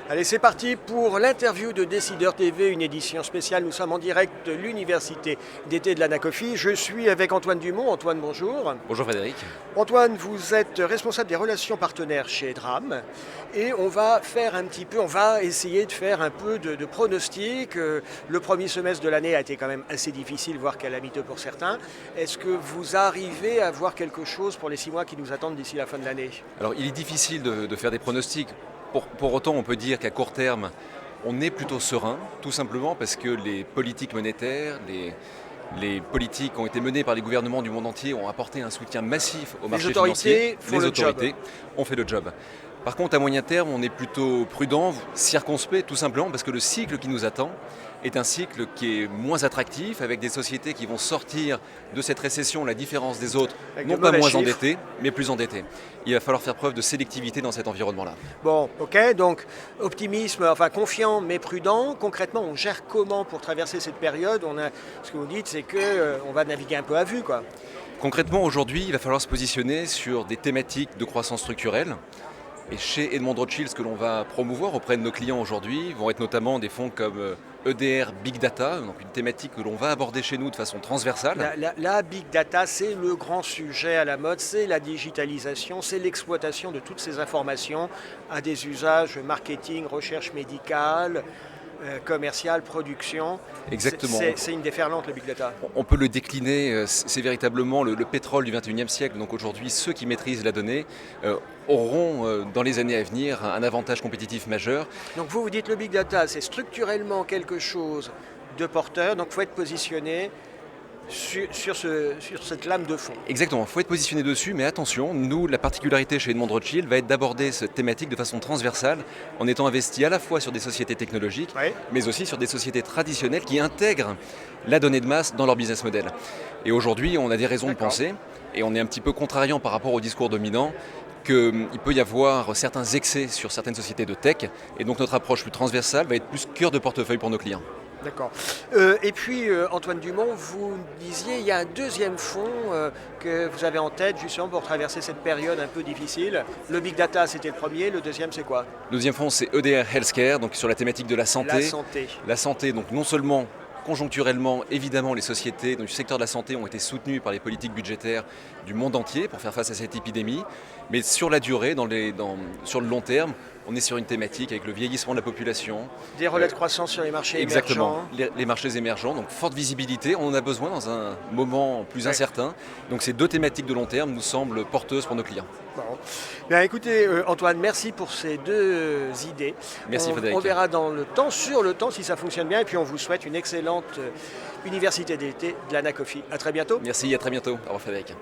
Allez, c'est parti pour l'interview de Décideur TV, une édition spéciale. Nous sommes en direct de l'université d'été de l'Anacofi. Je suis avec Antoine Dumont. Antoine, bonjour. Bonjour Frédéric. Antoine, vous êtes responsable des relations partenaires chez Dram et on va essayer de faire un peu de pronostics. Le premier semestre de l'année a été quand même assez difficile, voire calamiteux pour certains. Est-ce que vous arrivez à voir quelque chose pour les 6 mois qui nous attendent d'ici la fin de l'année? Alors il est difficile de faire des pronostics. Pour autant, on peut dire qu'à court terme, on est plutôt serein, tout simplement parce que les politiques monétaires, les politiques qui ont été menées par les gouvernements du monde entier ont apporté un soutien massif au marché financier. Les autorités ont fait le job. Par contre, à moyen terme, on est plutôt prudent, circonspect, tout simplement parce que le cycle qui nous attend est un cycle qui est moins attractif, avec des sociétés qui vont sortir de cette récession, la différence des autres, non pas moins endettées, mais plus endettées. Il va falloir faire preuve de sélectivité dans cet environnement-là. Bon, ok, donc optimisme, confiant mais prudent. Concrètement, on gère comment pour traverser cette période? Ce que vous dites, c'est qu'on va naviguer un peu à vue, quoi. Concrètement, aujourd'hui, il va falloir se positionner sur des thématiques de croissance structurelle. Et chez Edmond de Rothschild, ce que l'on va promouvoir auprès de nos clients aujourd'hui vont être notamment des fonds comme EDR Big Data, donc une thématique que l'on va aborder chez nous de façon transversale. La Big Data, c'est le grand sujet à la mode, c'est la digitalisation, c'est l'exploitation de toutes ces informations à des usages marketing, recherche médicale, commerciale, production. Exactement. C'est une déferlante, le Big Data. On peut le décliner, c'est véritablement le pétrole du 21e siècle. Donc aujourd'hui, ceux qui maîtrisent la donnée auront dans les années à venir un avantage compétitif majeur. Donc vous dites le Big Data, c'est structurellement quelque chose de porteur, donc il faut être positionné sur cette lame de fond. Exactement, il faut être positionné dessus, mais attention, nous, la particularité chez Edmond de Rothschild va être d'aborder cette thématique de façon transversale, en étant investi à la fois sur des sociétés technologiques, mais aussi sur des sociétés traditionnelles qui intègrent la donnée de masse dans leur business model. Et aujourd'hui, on a des raisons de penser, et on est un petit peu contrariant par rapport au discours dominant, qu'il peut y avoir certains excès sur certaines sociétés de tech, et donc notre approche plus transversale va être plus cœur de portefeuille pour nos clients. D'accord. Et puis, Antoine Dumont, vous disiez, il y a un deuxième fonds que vous avez en tête justement pour traverser cette période un peu difficile. Le Big Data, c'était le premier. Le deuxième, c'est quoi? Le deuxième fonds, c'est EDR Healthcare, donc sur la thématique de la santé. La santé. La santé, donc non seulement conjoncturellement, évidemment, les sociétés du secteur de la santé ont été soutenues par les politiques budgétaires du monde entier pour faire face à cette épidémie. Mais sur la durée, sur le long terme, on est sur une thématique avec le vieillissement de la population. Des relais de croissance sur les marchés émergents. Exactement, les marchés émergents, donc forte visibilité, on en a besoin dans un moment plus incertain. Donc ces deux thématiques de long terme nous semblent porteuses pour nos clients. Bon. Bien, écoutez, Antoine, merci pour ces deux idées. Merci Frédéric. On verra sur le temps si ça fonctionne bien et puis on vous souhaite une excellente université d'été de l'Anacofi. À très bientôt. Merci, à très bientôt. Au revoir Frédéric.